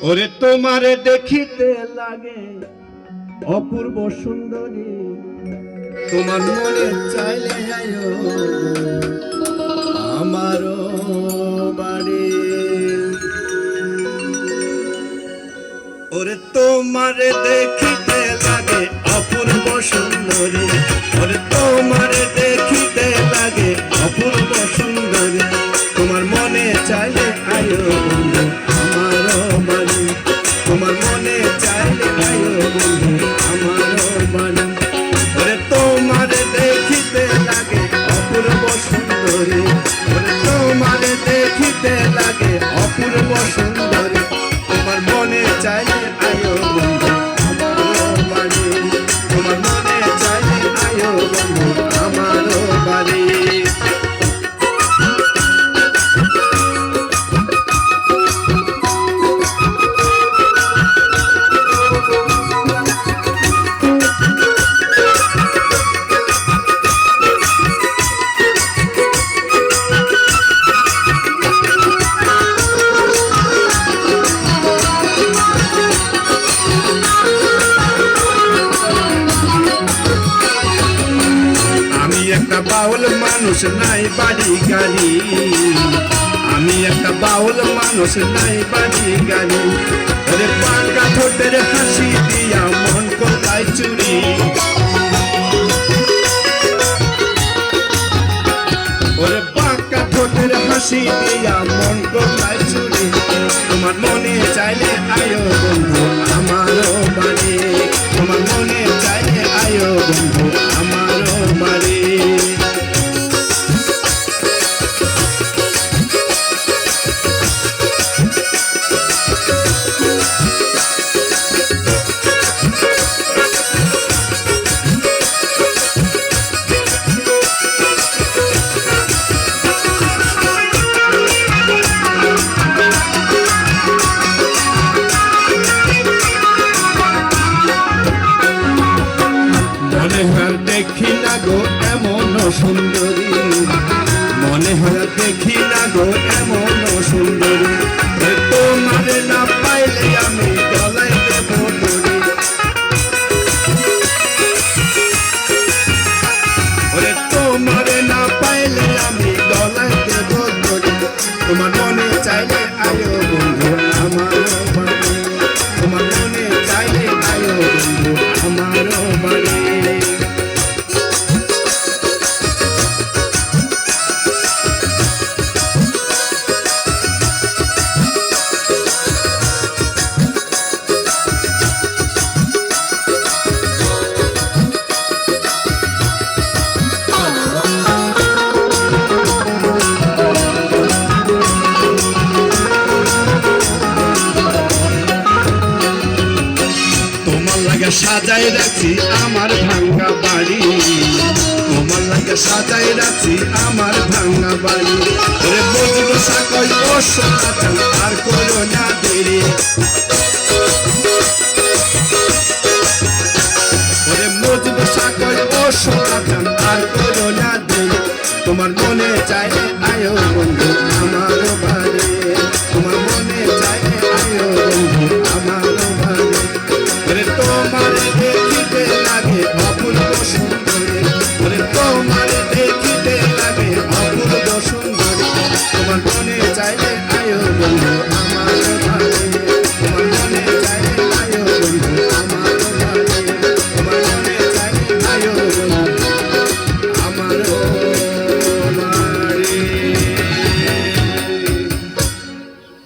ওরে তোমারে দেখিতে লাগে অপূর্ব সুন্দরী, তোমার মনে চাইলে আয়ো আমারও বাড়ি। ওরে তোমারে দেখিতে লাগে অপূর্ব সুন্দরী, ওরে তোমারে দেখিতে লাগে অপূর্ব সুন্দরী, তোমার মনে চাইলে আয়ো বন্ধু আমারও বাড়ি, তোমার মনে চাইলে আয়ো বন্ধু আমারও বাড়ি। ওরে তোমারে দেখিতে লাগে অপূর্ব সুন্দরী, ওরে তোমারে দেখিতে লাগে অপূর্ব সুন্দরী, তোমার মনে চাইলে আয়ো বন্ধু আমারও বাড়ি, তোমার মনে চাইলে আয়ো বন্ধু আমারও বাড়ি। একটা বাউল মানুষ নাই বাড়ি গাড়ি, আমি একটা বাউল মানুষ নাই বাড়ি গাড়ি, ওরে পাকা ঠোঁটের হাসি দিয়া মন কোথায় চুরি, ওরে পাকা ঠোঁটের হাসি দিয়া মন কোথায় চুরি, তোমার মনে চাইলে আয়ো বন্ধু আমারও বাড়ি, তোমার মনে চাইলে আয়ো বন্ধু আমারও বাড়ি। দেখি না গো এমন সুন্দরী, মনে হয় দেখি না গো এমন সুন্দরী, তোমারে না পাইলে আমি গলায় দেব দড়ি, ওরে তোমারে না পাইলে আমি গলায় দেব দড়ি, তোমার মনে চাইলে আয়ো বন্ধু আমারও বাড়ি, তোমার মনে চাইলে আয়ো বন্ধু আমারও বাড়ি। সাজাই রাখছি আমার ভাঙ্গা বাড়ি, তোমার লাগে সাজাই রাখছি আমার ভাঙ্গা বাড়ি, ওরে বজবো সাকই ও সোনাচান আর করো না দেরি, ওরে বজবো সাকই ও সোনাচান আর করো না দেরি, তোমার মনে চাইলে আয়ো বন্ধু আমারও বাড়ি, তোমার মনে চাইলে আয়ো বন্ধু আমারও বাড়ি, ওরে তোমারে দেখিতে লাগে অপূর্ব সুন্দরী, ওরে তোমারে দেখিতে লাগে অপূর্ব সুন্দরী, তোমার মনে চাইলে আয়ো বন্ধু